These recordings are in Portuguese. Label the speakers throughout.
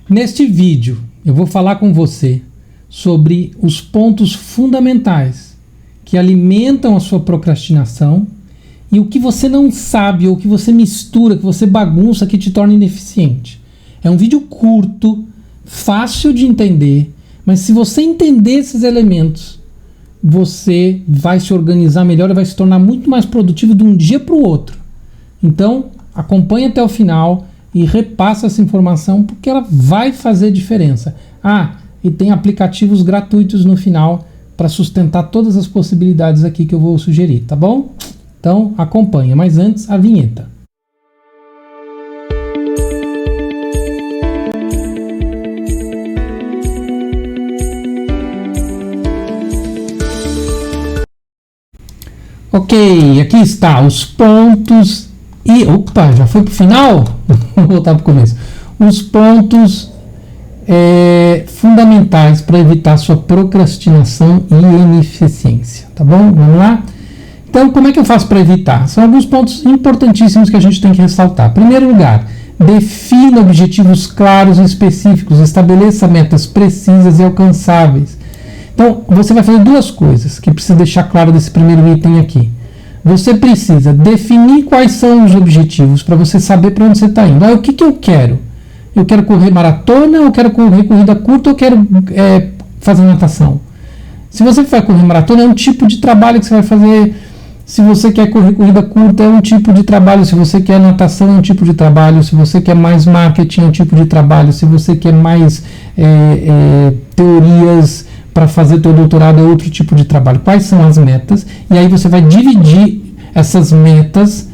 Speaker 1: Neste vídeo eu vou falar com você sobre os pontos fundamentais que alimentam a sua procrastinação e o que você não sabe ou que você mistura, que você bagunça, que te torna ineficiente. É um vídeo curto, fácil de entender, mas se você entender esses elementos, você vai se organizar melhor e vai se tornar muito mais produtivo de um dia para o outro. Então, acompanhe até o final e repassa essa informação porque ela vai fazer diferença. E tem aplicativos gratuitos no final para sustentar todas as possibilidades aqui que eu vou sugerir, tá bom? Então, acompanha. Mas antes, a vinheta. Ok, aqui está os pontos e... Opa, já foi para o final? Vou voltar para o começo. Os pontos fundamentais para evitar sua procrastinação e ineficiência, tá bom? Vamos lá? Então, como é que eu faço para evitar? São alguns pontos importantíssimos que a gente tem que ressaltar. Em primeiro lugar, defina objetivos claros e específicos, estabeleça metas precisas e alcançáveis. Então, você vai fazer duas coisas que precisa deixar claro desse primeiro item aqui. Você precisa definir quais são os objetivos para você saber para onde você está indo. O que eu quero? Eu quero correr maratona, eu quero correr corrida curta, eu quero fazer natação. Se você vai correr maratona, é um tipo de trabalho que você vai fazer. Se você quer correr corrida curta, é um tipo de trabalho. Se você quer natação, é um tipo de trabalho. Se você quer mais marketing, é um tipo de trabalho. Se você quer mais teorias para fazer teu doutorado, é outro tipo de trabalho. Quais são as metas? E aí você vai dividir essas metas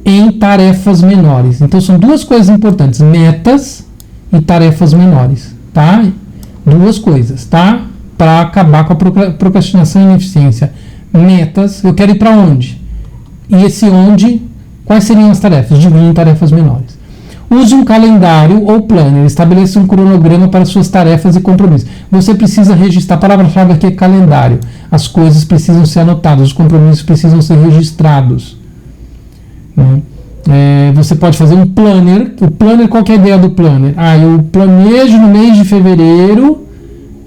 Speaker 1: em tarefas menores. Então são duas coisas importantes, metas e tarefas menores, tá? Duas coisas, tá? Para acabar com a procrastinação e ineficiência. Metas, eu quero ir para onde? E esse onde, quais seriam as tarefas? Dividir em tarefas menores. Use um calendário ou planner, estabeleça um cronograma para suas tarefas e compromissos. Você precisa registrar, a palavra-chave aqui é calendário. As coisas precisam ser anotadas, os compromissos precisam ser registrados. Você pode fazer um planner. O planner, qual que é a ideia do planner? Eu planejo no mês de fevereiro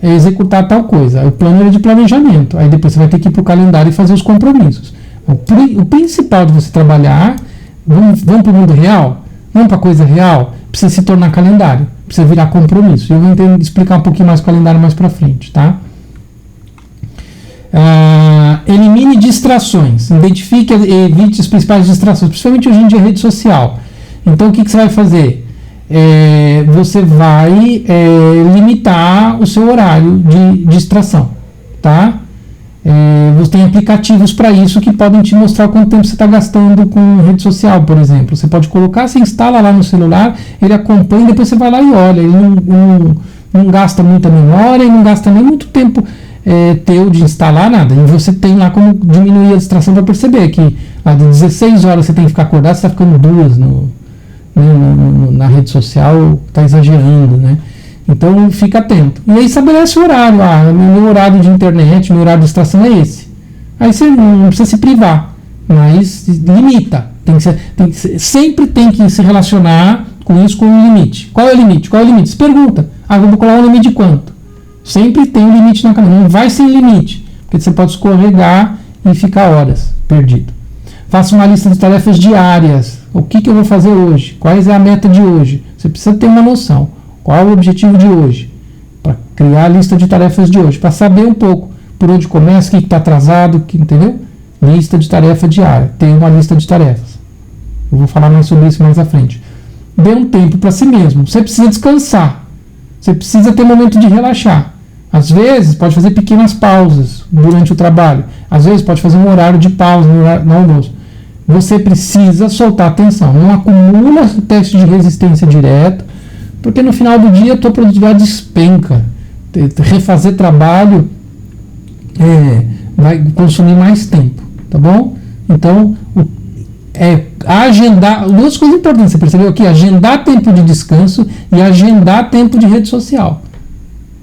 Speaker 1: executar tal coisa. O planner é de planejamento. Aí depois você vai ter que ir para o calendário e fazer os compromissos. O principal de você trabalhar, vamos para o mundo real? Vamos para a coisa real? Precisa se tornar calendário, precisa virar compromisso. Eu vou explicar um pouquinho mais o calendário mais para frente, tá? Elimine distrações, identifique e evite as principais distrações, principalmente hoje em dia rede social. Então o que você vai fazer? Você vai limitar o seu horário de distração, tá? Você tem aplicativos para isso que podem te mostrar quanto tempo você está gastando com rede social, por exemplo. Você pode colocar, você instala lá no celular, ele acompanha, depois você vai lá e olha. Ele não gasta muita memória e não gasta nem muito tempo teu de instalar nada. E você tem lá como diminuir a distração para perceber que lá de 16 horas você tem que ficar acordado, você está ficando 2 na rede social, está exagerando, né? Então fica atento. E aí estabelece o horário. Meu horário de internet, meu horário de distração é esse. Aí você não precisa se privar, mas limita. Sempre tem que se relacionar com isso com um limite. Qual é o limite? Você pergunta. Vou colocar um limite de quanto? Sempre tem um limite na caminhada. Não vai sem limite, porque você pode escorregar e ficar horas perdido. Faça uma lista de tarefas diárias. O que eu vou fazer hoje? Qual é a meta de hoje? Você precisa ter uma noção. Qual é o objetivo de hoje? Para criar a lista de tarefas de hoje. Para saber um pouco por onde começa, o que está atrasado, entendeu? Lista de tarefa diária. Tem uma lista de tarefas. Eu vou falar mais sobre isso mais à frente. Dê um tempo para si mesmo. Você precisa descansar. Você precisa ter um momento de relaxar. Às vezes, pode fazer pequenas pausas durante o trabalho. Às vezes, pode fazer um horário de pausa no almoço. Você precisa soltar atenção. Não acumula teste de resistência direto, porque no final do dia a tua produtividade despenca. Refazer trabalho vai consumir mais tempo, tá bom? Então, agendar, duas coisas importantes, você percebeu aqui? Agendar tempo de descanso e agendar tempo de rede social,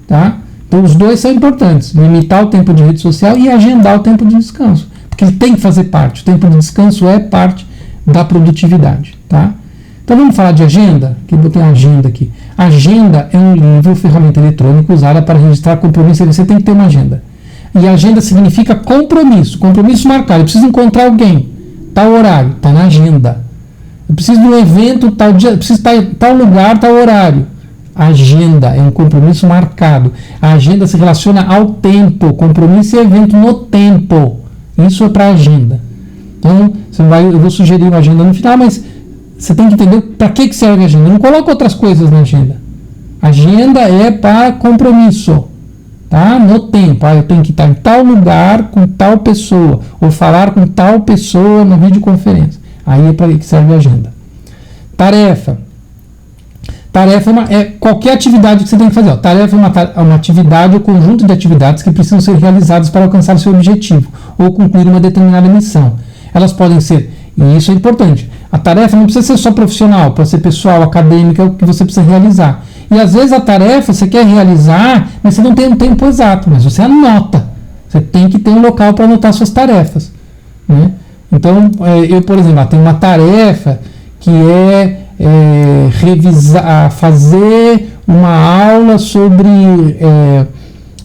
Speaker 1: tá? Então, os dois são importantes, limitar o tempo de rede social e agendar o tempo de descanso, porque ele tem que fazer parte, o tempo de descanso é parte da produtividade, tá? Então, Então vamos falar de agenda? Que eu botei uma agenda aqui. Agenda é um livro, ferramenta eletrônica usada para registrar compromisso. Você tem que ter uma agenda. E agenda significa compromisso marcado. Eu preciso encontrar alguém, tal horário, está na agenda. Eu preciso de um evento, tal dia, eu preciso estar em tal lugar, tal horário. Agenda é um compromisso marcado. A agenda se relaciona ao tempo. Compromisso e evento no tempo. Isso é para agenda. Então, eu vou sugerir uma agenda no final, mas você tem que entender para que serve a agenda. Não coloca outras coisas na agenda. Agenda é para compromisso. Tá? No tempo. Eu tenho que estar em tal lugar com tal pessoa. Ou falar com tal pessoa na videoconferência. Aí é para que serve a agenda. Tarefa. Tarefa é qualquer atividade que você tem que fazer. Ó. Tarefa é uma atividade ou conjunto de atividades que precisam ser realizadas para alcançar o seu objetivo ou concluir uma determinada missão. Elas podem ser, e isso é importante, a tarefa não precisa ser só profissional, pode ser pessoal, acadêmica, o que você precisa realizar. E às vezes a tarefa você quer realizar, mas você não tem um tempo exato, mas você anota. Você tem que ter um local para anotar suas tarefas. Né? Então, eu, por exemplo, tenho uma tarefa que fazer uma aula sobre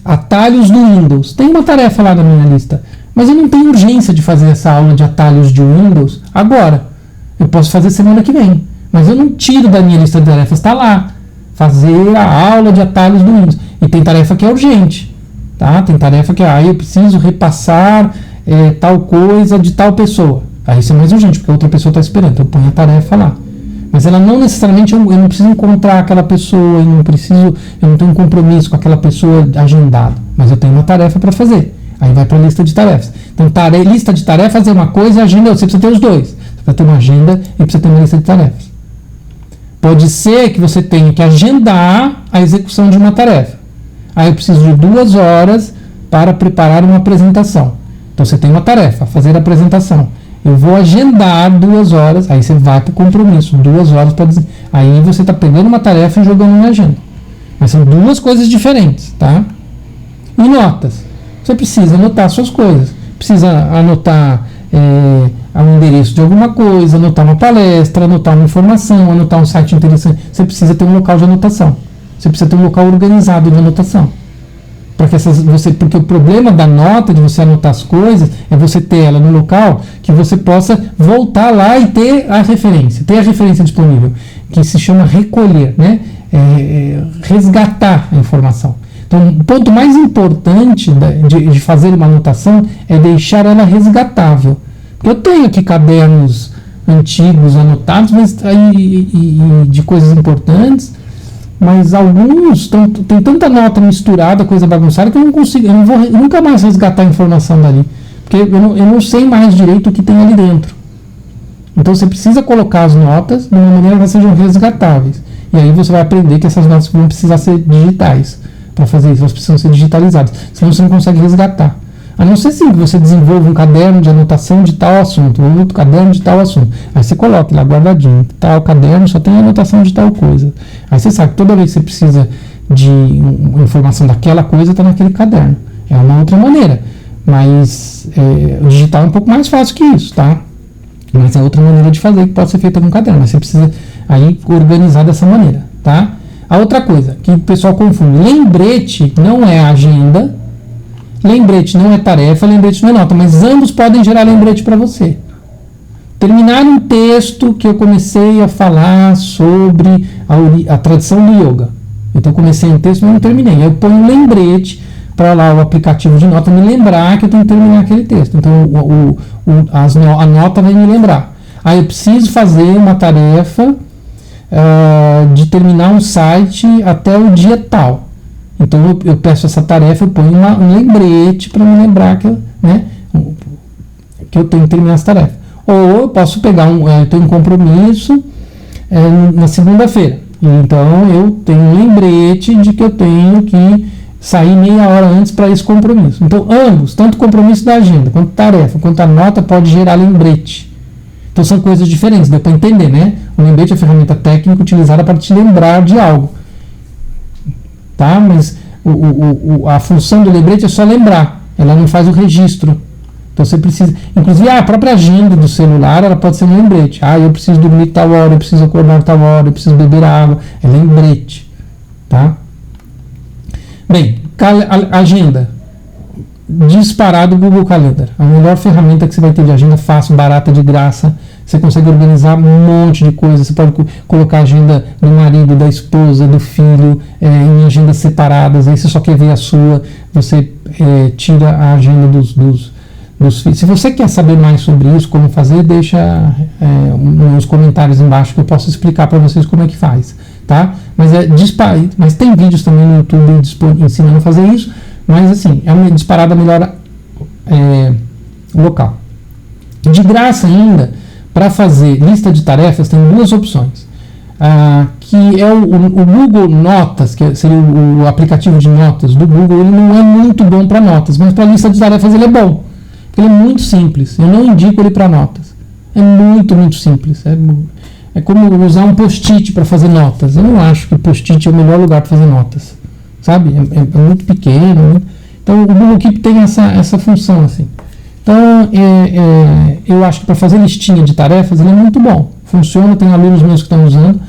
Speaker 1: atalhos do Windows. Tem uma tarefa lá na minha lista, mas eu não tenho urgência de fazer essa aula de atalhos de Windows agora. Eu posso fazer semana que vem, mas eu não tiro da minha lista de tarefas, está lá. Fazer a aula de atalhos do Windows. E tem tarefa que é urgente. Tá? Tem tarefa que eu preciso repassar tal coisa de tal pessoa. Aí isso é mais urgente, porque a outra pessoa está esperando. Então eu ponho a tarefa lá. Mas ela não necessariamente, eu não preciso encontrar aquela pessoa, eu não tenho um compromisso com aquela pessoa agendado. Mas eu tenho uma tarefa para fazer. Aí vai para a lista de tarefas. Então, lista de tarefas é uma coisa e agenda, você precisa ter os dois. Você precisa ter uma agenda e precisa ter uma lista de tarefas. Pode ser que você tenha que agendar a execução de uma tarefa. Aí eu preciso de 2 horas para preparar uma apresentação. Então você tem uma tarefa, fazer a apresentação. Eu vou agendar 2 horas, aí você vai para o compromisso, 2 horas para dizer. Aí você está pegando uma tarefa e jogando na agenda. Mas são 2 coisas diferentes, tá? E notas. Você precisa anotar suas coisas. Precisa anotar um endereço de alguma coisa, anotar uma palestra, anotar uma informação, anotar um site interessante. Você precisa ter um local de anotação. Você precisa ter um local organizado de anotação. Porque o problema da nota, de você anotar as coisas, é você ter ela no local que você possa voltar lá e ter a referência disponível, que se chama recolher, né? Resgatar a informação. Então, o ponto mais importante de fazer uma anotação é deixar ela resgatável. Eu tenho aqui cadernos antigos anotados, mas de coisas importantes, mas alguns tem tanta nota misturada, coisa bagunçada, que eu não consigo, eu não vou nunca mais resgatar a informação dali, porque eu não sei mais direito o que tem ali dentro. Então você precisa colocar as notas de uma maneira que elas sejam resgatáveis. E aí você vai aprender que essas notas vão precisar ser digitais. Para fazer isso, elas precisam ser digitalizadas, senão você não consegue resgatar. A não ser sim que você desenvolva um caderno de anotação de tal assunto, ou outro caderno de tal assunto. Aí você coloca lá guardadinho, tal caderno só tem anotação de tal coisa. Aí você sabe que toda vez que você precisa de informação daquela coisa, está naquele caderno. É uma outra maneira, mas o digital é um pouco mais fácil que isso, tá? Mas é outra maneira de fazer que pode ser feita com caderno, mas você precisa aí organizar dessa maneira, tá? A outra coisa que o pessoal confunde, lembrete não é agenda, lembrete não é tarefa, lembrete não é nota, mas ambos podem gerar lembrete para você. Terminar um texto que eu comecei a falar sobre a tradição do yoga. Então eu comecei um texto, mas não terminei. Aí eu ponho um lembrete para lá o aplicativo de nota me lembrar que eu tenho que terminar aquele texto. Então a nota vai me lembrar. Aí eu preciso fazer uma tarefa de terminar um site até o dia tal. Então eu peço essa tarefa, eu ponho um lembrete para me lembrar que eu tenho que terminar essa tarefa. Ou eu posso pegar eu tenho um compromisso na segunda-feira. Então eu tenho um lembrete de que eu tenho que sair meia hora antes para esse compromisso. Então ambos, tanto o compromisso da agenda, quanto tarefa, quanto a nota, pode gerar lembrete. Então são coisas diferentes, deu para entender, né? O lembrete é a ferramenta técnica utilizada para te lembrar de algo. Tá? Mas a função do lembrete é só lembrar, ela não faz o registro. Então você precisa, inclusive a própria agenda do celular, ela pode ser um lembrete. Eu preciso dormir tal hora, eu preciso acordar tal hora, eu preciso beber água. É lembrete, tá? Bem, agenda. Disparado o Google Calendar. A melhor ferramenta que você vai ter de agenda fácil, barata, de graça. Você consegue organizar um monte de coisas. Você pode colocar a agenda do marido, da esposa, do filho em agendas separadas. Aí você só quer ver a sua. Você tira a agenda dos filhos. Se você quer saber mais sobre isso, como fazer, deixa nos comentários embaixo que eu posso explicar para vocês como é que faz. Tá? Mas tem vídeos também no YouTube ensinando a fazer isso. Mas assim, é uma disparada melhor local. De graça ainda, para fazer lista de tarefas, tem duas opções. Que é o Google Notas, que seria o aplicativo de notas do Google. Ele não é muito bom para notas, mas para lista de tarefas ele é bom. Porque ele é muito simples. Eu não indico ele para notas. É muito, muito simples. É como usar um post-it para fazer notas. Eu não acho que o post-it é o melhor lugar para fazer notas. Sabe? É muito pequeno. Né? Então o Google Keep tem essa função assim. Então eu acho que para fazer listinha de tarefas ele é muito bom. Funciona, tem alunos meus que estão usando.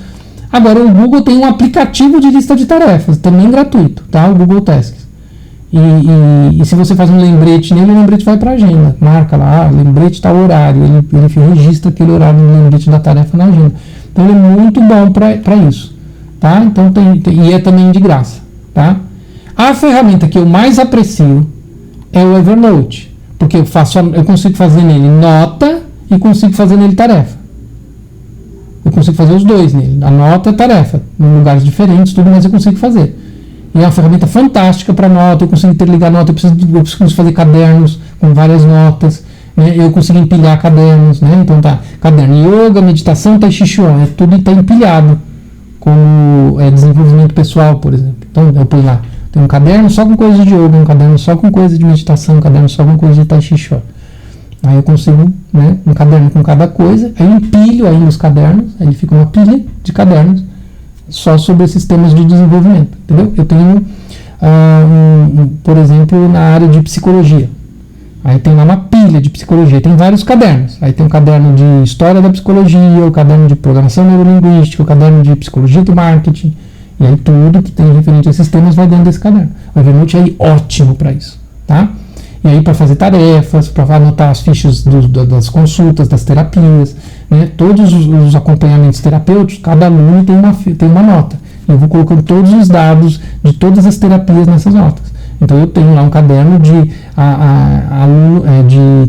Speaker 1: Agora o Google tem um aplicativo de lista de tarefas, também gratuito, tá? O Google Tasks. E se você faz um lembrete nele, o lembrete vai para a agenda. Marca lá, lembrete tal horário. Ele registra aquele horário no lembrete da tarefa na agenda. Então ele é muito bom para isso. Tá? Então e é também de graça. Tá? A ferramenta que eu mais aprecio é o Evernote. Porque eu consigo fazer nele nota e consigo fazer nele tarefa. Eu consigo fazer os dois nele. A nota e a tarefa. Em lugares diferentes, tudo, mas eu consigo fazer. E é uma ferramenta fantástica para nota. Eu consigo interligar nota, eu preciso fazer cadernos com várias notas, né? Eu consigo empilhar cadernos, né? Então tá, caderno yoga, meditação, tai chi chuan, tudo está empilhado, como desenvolvimento pessoal, por exemplo. Então eu ponho lá, tem um caderno só com coisas de yoga, um caderno só com coisas de meditação, um caderno só com coisas de tai chi chuan. Aí eu consigo, né, um caderno com cada coisa, aí eu empilho ainda os cadernos, aí fica uma pilha de cadernos só sobre esses temas de desenvolvimento, entendeu? Eu tenho, por exemplo, na área de psicologia. Aí tem lá uma pilha de psicologia, tem vários cadernos. Aí tem um caderno de história da psicologia, o caderno de programação neurolinguística, o caderno de psicologia do marketing. E aí tudo que tem referente a esses temas vai dentro desse caderno. O Evernote é ótimo para isso, tá? E aí para fazer tarefas, para anotar as fichas das consultas, das terapias, né? Todos os acompanhamentos terapêuticos, cada aluno tem uma nota. Eu vou colocando todos os dados de todas as terapias nessas notas. Então eu tenho lá um caderno de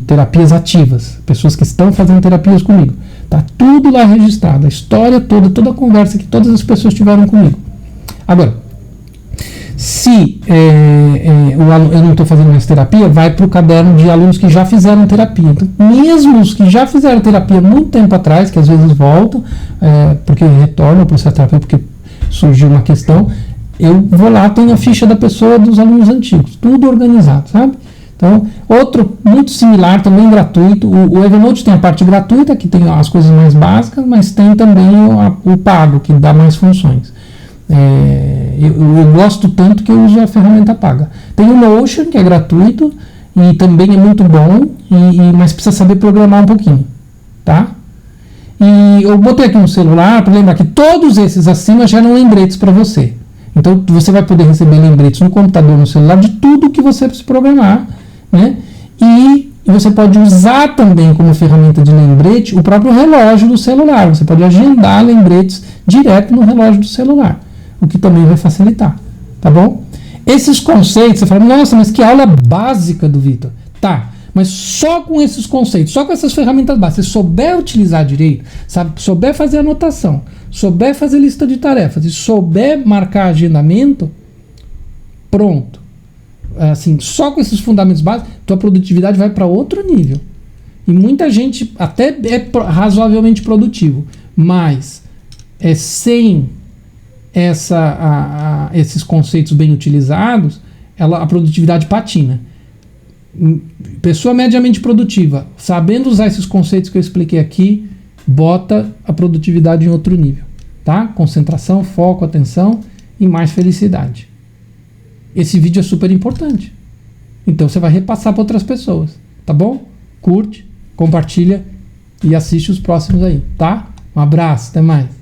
Speaker 1: terapias ativas, pessoas que estão fazendo terapias comigo. Tá tudo lá registrado, a história toda a conversa que todas as pessoas tiveram comigo. Agora, se eu não estou fazendo mais terapia, vai para o caderno de alunos que já fizeram terapia. Então, mesmo os que já fizeram terapia muito tempo atrás, que às vezes voltam, porque retornam para o processo terapêutico, porque surgiu uma questão, eu vou lá, tenho a ficha da pessoa, dos alunos antigos, tudo organizado, sabe? Então, outro muito similar, também gratuito, o Evernote tem a parte gratuita, que tem as coisas mais básicas, mas tem também o pago, que dá mais funções. Eu gosto tanto que eu uso a ferramenta paga. Tem o Notion, que é gratuito e também é muito bom, mas precisa saber programar um pouquinho, tá? E eu botei aqui no celular para lembrar que todos esses acima geram lembretes para você. Então você vai poder receber lembretes no computador, no celular, de tudo que você precisa programar, né? E você pode usar também como ferramenta de lembrete o próprio relógio do celular. Você pode agendar lembretes direto no relógio do celular, o que também vai facilitar, tá bom? Esses conceitos, você fala, nossa, mas que aula básica do Vitor. Tá, mas só com esses conceitos, só com essas ferramentas básicas, se souber utilizar direito, sabe, souber fazer anotação, souber fazer lista de tarefas e souber marcar agendamento, pronto. Assim, só com esses fundamentos básicos, tua produtividade vai para outro nível. E muita gente até é razoavelmente produtivo, mas sem esses conceitos bem utilizados, a produtividade patina. Pessoa mediamente produtiva, sabendo usar esses conceitos que eu expliquei aqui, bota a produtividade em outro nível, tá? Concentração, foco, atenção e mais felicidade. Esse vídeo é super importante. Então você vai repassar para outras pessoas, tá bom? curte, compartilha e assiste os próximos aí, tá? Um abraço, até mais.